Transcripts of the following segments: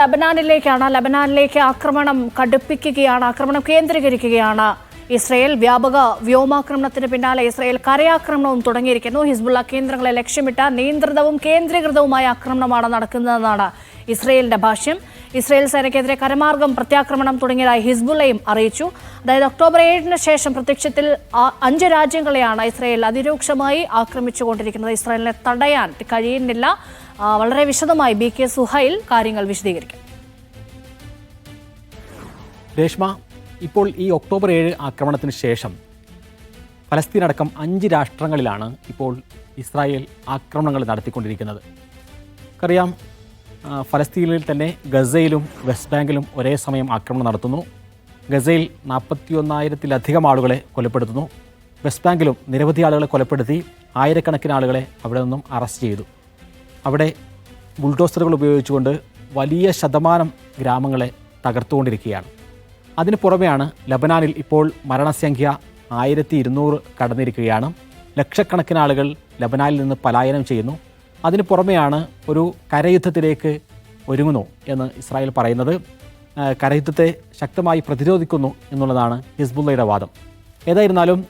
ലബനാനിലേക്ക് ആക്രമണം കടുപ്പിക്കുകയാണ്, ആക്രമണം കേന്ദ്രീകരിക്കുകയാണ് ഇസ്രയേൽ. വ്യാപക വ്യോമാക്രമണത്തിന് പിന്നാലെ ഇസ്രയേൽ കരയാക്രമണവും തുടങ്ങിയിരിക്കുന്നു. ഹിസ്ബുള്ള കേന്ദ്രങ്ങളെ ലക്ഷ്യമിട്ട നിയന്ത്രിതവും കേന്ദ്രീകൃതവുമായ ആക്രമണമാണ് നടക്കുന്നതെന്നാണ് ഇസ്രയേലിന്റെ ഭാഷ്യം. ഇസ്രയേൽ സേനയ്ക്കെതിരെ കരമാർഗം പ്രത്യാക്രമണം തുടങ്ങിയതായി ഹിസ്ബുള്ളയും അറിയിച്ചു. അതായത് ഒക്ടോബർ 7-ന് ശേഷം പ്രത്യക്ഷത്തിൽ 5 രാജ്യങ്ങളെയാണ് ഇസ്രയേൽ അതിരൂക്ഷമായി ആക്രമിച്ചുകൊണ്ടിരിക്കുന്നത്. ഇസ്രയേലിനെ തടയാൻ കഴിയുന്നില്ല. വളരെ വിശദമായി BK സുഹൈൽ കാര്യങ്ങൾ വിശദീകരിക്കും. രേഷ്മ, ഇപ്പോൾ ഈ ഒക്ടോബർ 7 ആക്രമണത്തിന് ശേഷം ഫലസ്തീൻ അടക്കം 5 രാഷ്ട്രങ്ങളിലാണ് ഇപ്പോൾ ഇസ്രായേൽ ആക്രമണങ്ങൾ നടത്തിക്കൊണ്ടിരിക്കുന്നത്. നമുക്കറിയാം, ഫലസ്തീനിൽ തന്നെ ഗസയിലും വെസ്റ്റ് ബാങ്കിലും ഒരേ സമയം ആക്രമണം നടത്തുന്നു. ഗസയിൽ 41,000-ലധികം ആളുകളെ കൊലപ്പെടുത്തുന്നു. വെസ്റ്റ് ബാങ്കിലും നിരവധി ആളുകളെ കൊലപ്പെടുത്തി ആയിരക്കണക്കിന് ആളുകളെ അവിടെ നിന്നും അറസ്റ്റ് ചെയ്തു. അവിടെ ബുൾഡോസറുകൾ ഉപയോഗിച്ചുകൊണ്ട് വലിയ ശതമാനം ഗ്രാമങ്ങളെ തകർത്തുകൊണ്ടിരിക്കുകയാണ്. അതിന് പുറമെയാണ് ലബനാനിൽ ഇപ്പോൾ മരണസംഖ്യ 1200 കടന്നിരിക്കുകയാണ്. ലക്ഷക്കണക്കിന് ആളുകൾ ലബനാനിൽ നിന്ന് പലായനം ചെയ്യുന്നു. അതിന് പുറമെയാണ് ഒരു കരയുദ്ധത്തിലേക്ക് ഒരുങ്ങുന്നു എന്ന് ഇസ്രായേൽ പറയുന്നത്. കരയുദ്ധത്തെ ശക്തമായി പ്രതിരോധിക്കുന്നു എന്നുള്ളതാണ് ഹിസ്ബുള്ളയുടെ വാദം. ഏതായിരുന്നാലും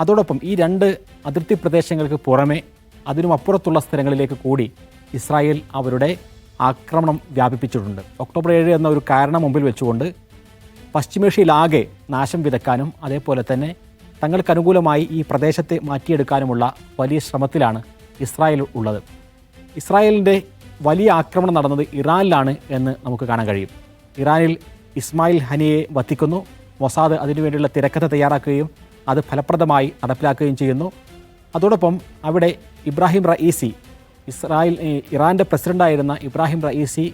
അതോടൊപ്പം ഈ 2 അതിർത്തി പ്രദേശങ്ങൾക്ക് പുറമെ അതിനുമപ്പുറത്തുള്ള സ്ഥലങ്ങളിലേക്ക് കൂടി ഇസ്രായേൽ അവരുടെ ആക്രമണം വ്യാപിപ്പിച്ചിട്ടുണ്ട്. ഒക്ടോബർ 7 എന്ന ഒരു കാരണം മുമ്പിൽ വെച്ചുകൊണ്ട് പശ്ചിമേഷ്യയിലാകെ നാശം വിതക്കാനും അതേപോലെ തന്നെ തങ്ങൾക്ക് അനുകൂലമായി ഈ പ്രദേശത്തെ മാറ്റിയെടുക്കാനുമുള്ള വലിയ ശ്രമത്തിലാണ് ഇസ്രായേൽ ഉള്ളത്. ഇസ്രായേലിൻ്റെ വലിയ ആക്രമണം നടന്നത് ഇറാനിലാണ് എന്ന് നമുക്ക് കാണാൻ കഴിയും. ഇറാനിൽ ഇസ്മായിൽ ഹനിയെ വധിക്കുന്നു. മൊസാദ് അതിനുവേണ്ടിയുള്ള തിരക്കഥ തയ്യാറാക്കുകയും അത് ഫലപ്രദമായി നടപ്പിലാക്കുകയും ചെയ്യുന്നു. അതോടൊപ്പം അവിടെ ഇബ്രാഹിം റയീസി, ഇറാൻ്റെ പ്രസിഡൻ്റായിരുന്ന ഇബ്രാഹിം റയീസി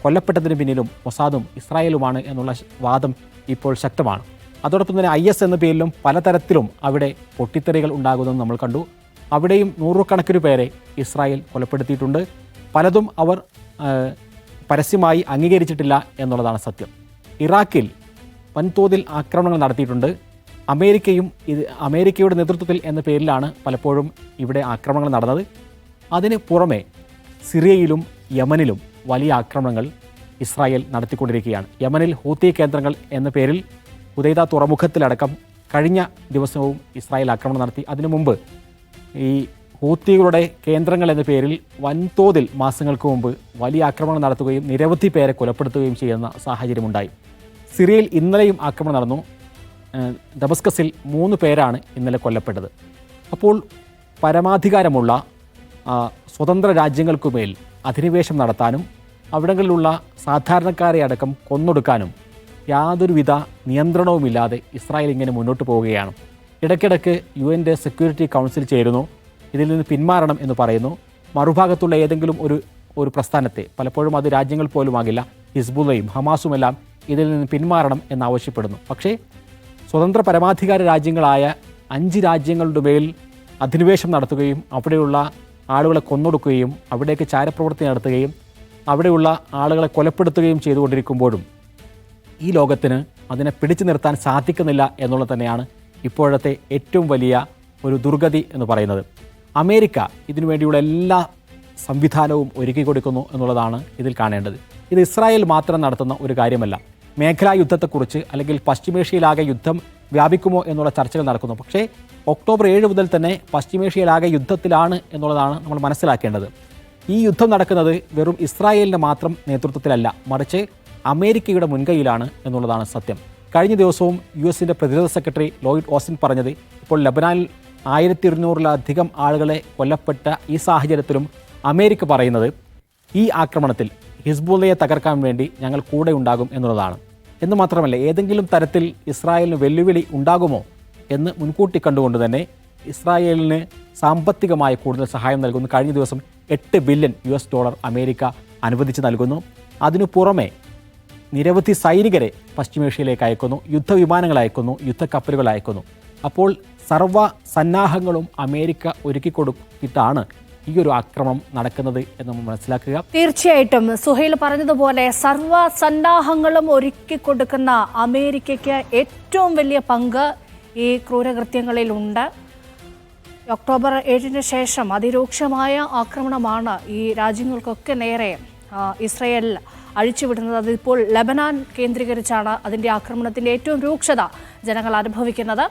കൊല്ലപ്പെട്ടതിന് പിന്നിലും മൊസാദും ഇസ്രായേലുമാണ് എന്നുള്ള വാദം ഇപ്പോൾ ശക്തമാണ്. അതോടൊപ്പം തന്നെ IS എന്ന പേരിലും പലതരത്തിലും അവിടെ പൊട്ടിത്തെറികൾ ഉണ്ടാകുന്നതും നമ്മൾ കണ്ടു. അവിടെയും നൂറുകണക്കിന് പേരെ ഇസ്രായേൽ കൊലപ്പെടുത്തിയിട്ടുണ്ട്. പലതും അവർ പരസ്യമായി അംഗീകരിച്ചിട്ടില്ല എന്നുള്ളതാണ് സത്യം. ഇറാഖിൽ വൻതോതിൽ ആക്രമണങ്ങൾ നടത്തിയിട്ടുണ്ട്. അമേരിക്കയുടെ നേതൃത്വത്തിൽ എന്ന പേരിലാണ് പലപ്പോഴും ഇവിടെ ആക്രമണങ്ങൾ നടന്നത്. അതിന് പുറമെ സിറിയയിലും യമനിലും വലിയ ആക്രമണങ്ങൾ ഇസ്രായേൽ നടത്തിക്കൊണ്ടിരിക്കുകയാണ്. യമനിൽ ഹൂത്തി കേന്ദ്രങ്ങൾ എന്ന പേരിൽ ഹുദൈദ തുറമുഖത്തിലടക്കം കഴിഞ്ഞ ദിവസവും ഇസ്രായേൽ ആക്രമണം നടത്തി. അതിനു മുമ്പ് ഈ ഹൂത്തികളുടെ കേന്ദ്രങ്ങൾ എന്ന പേരിൽ വൻതോതിൽ മാസങ്ങൾക്ക് മുമ്പ് വലിയ ആക്രമണം നടത്തുകയും നിരവധി പേരെ കൊലപ്പെടുത്തുകയും ചെയ്യുന്ന സാഹചര്യമുണ്ടായി. സിറിയയിൽ ഇന്നലെയും ആക്രമണം നടന്നു. ദമസ്കസിൽ 3 പേരാണ് ഇന്നലെ കൊല്ലപ്പെട്ടത്. അപ്പോൾ പരമാധികാരമുള്ള സ്വതന്ത്ര രാജ്യങ്ങൾക്കുമേൽ അധിനിവേശം നടത്താനും അവിടങ്ങളിലുള്ള സാധാരണക്കാരെ അടക്കം കൊന്നൊടുക്കാനും യാതൊരുവിധ നിയന്ത്രണവുമില്ലാതെ ഇസ്രായേൽ ഇങ്ങനെ മുന്നോട്ട് പോവുകയാണ്. ഇടയ്ക്കിടയ്ക്ക് UN സെക്യൂരിറ്റി കൗൺസിൽ ചേരുന്നു, ഇതിൽ നിന്ന് പിന്മാറണം എന്ന് പറയുന്നു. മറുഭാഗത്തുള്ള ഏതെങ്കിലും ഒരു പ്രസ്ഥാനത്തെ, പലപ്പോഴും അത് രാജ്യങ്ങൾ പോലുമാകില്ല, ഹിസ്ബുള്ളയും ഹമാസുമെല്ലാം ഇതിൽ നിന്ന് പിന്മാറണം എന്നാവശ്യപ്പെടുന്നു. പക്ഷേ സ്വതന്ത്ര പരമാധികാര രാജ്യങ്ങളായ 5 രാജ്യങ്ങളുടെ മേൽ അധിനിവേശം നടത്തുകയും അവിടെയുള്ള ആളുകളെ കൊന്നൊടുക്കുകയും അവിടേക്ക് ചാരപ്രവൃത്തി നടത്തുകയും അവിടെയുള്ള ആളുകളെ കൊലപ്പെടുത്തുകയും ചെയ്തുകൊണ്ടിരിക്കുമ്പോഴും ഈ ലോകത്തിന് അതിനെ പിടിച്ചു നിർത്താൻ സാധിക്കുന്നില്ല എന്നുള്ളത് തന്നെയാണ് ഇപ്പോഴത്തെ ഏറ്റവും വലിയ ഒരു ദുർഗതി എന്ന് പറയുന്നത്. അമേരിക്ക ഇതിനു വേണ്ടിയുള്ള എല്ലാ സംവിധാനവും ഒരുക്കി കൊടുക്കുന്നു എന്നുള്ളതാണ് ഇതിൽ കാണേണ്ടത്. ഇത് ഇസ്രായേൽ മാത്രം നടത്തുന്ന ഒരു കാര്യമല്ല. മേഖലാ യുദ്ധത്തെക്കുറിച്ച് അല്ലെങ്കിൽ പശ്ചിമേഷ്യയിലാകെ യുദ്ധം വ്യാപിക്കുമോ എന്നുള്ള ചർച്ചകൾ നടക്കുന്നു. പക്ഷേ ഒക്ടോബർ 7 മുതൽ തന്നെ പശ്ചിമേഷ്യയിലാകെ യുദ്ധത്തിലാണ് എന്നുള്ളതാണ് നമ്മൾ മനസ്സിലാക്കേണ്ടത്. ഈ യുദ്ധം നടക്കുന്നത് വെറും ഇസ്രായേലിൻ്റെ മാത്രം നേതൃത്വത്തിലല്ല, മറിച്ച് അമേരിക്കയുടെ മുൻകൈയിലാണ് എന്നുള്ളതാണ് സത്യം. കഴിഞ്ഞ ദിവസവും US പ്രതിരോധ സെക്രട്ടറി ലോയിഡ് ഓസ്റ്റിൻ പറഞ്ഞത്, ഇപ്പോൾ ലബനാനിൽ 1200-ലധികം ആളുകളെ കൊല്ലപ്പെട്ട ഈ സാഹചര്യത്തിലും അമേരിക്ക പറയുന്നത് ഈ ആക്രമണത്തിൽ ഹിസ്ബുള്ളയെ തകർക്കാൻ വേണ്ടി ഞങ്ങൾ കൂടെ ഉണ്ടാകും എന്നുള്ളതാണ്. എന്ന് മാത്രമല്ല, ഏതെങ്കിലും തരത്തിൽ ഇസ്രായേലിന് വെല്ലുവിളി ഉണ്ടാകുമോ എന്ന് മുൻകൂട്ടി കണ്ടുകൊണ്ട് തന്നെ ഇസ്രായേലിന് സാമ്പത്തികമായി കൂടുതൽ സഹായം നൽകുന്നു. കഴിഞ്ഞ ദിവസം $8 ബില്യൺ അമേരിക്ക അനുവദിച്ച് നൽകുന്നു. അതിനു പുറമെ നിരവധി സൈനികരെ പശ്ചിമേഷ്യയിലേക്ക് അയക്കുന്നു, യുദ്ധവിമാനങ്ങൾ അയക്കുന്നു, യുദ്ധക്കപ്പലുകൾ അയക്കുന്നു. അപ്പോൾ സർവ്വ സന്നാഹങ്ങളും അമേരിക്ക ഒരുക്കി കൊടുത്തിട്ടാണ് ഈ ഒരു ആക്രമണം നടക്കുന്നത് എന്ന് നമ്മൾ മനസ്സിലാക്കുക. തീർച്ചയായിട്ടും സുഹൈൽ പറഞ്ഞതുപോലെ സർവ്വ സന്നാഹങ്ങളും ഒരുക്കി കൊടുക്കുന്ന അമേരിക്കയ്ക്ക് ഏറ്റവും വലിയ പങ്ക് ഈ ക്രൂരകൃത്യങ്ങളിലുണ്ട്. ഒക്ടോബർ 7-ന് ശേഷം അതിരൂക്ഷമായ ആക്രമണമാണ് ഈ രാജ്യങ്ങൾക്കൊക്കെ നേരെ ഇസ്രയേൽ അഴിച്ചുവിടുന്നത്. അതിപ്പോൾ ലബനാൻ കേന്ദ്രീകരിച്ചാണ് അതിൻ്റെ ആക്രമണത്തിൻ്റെ ഏറ്റവും രൂക്ഷത ജനങ്ങൾ അനുഭവിക്കുന്നത്.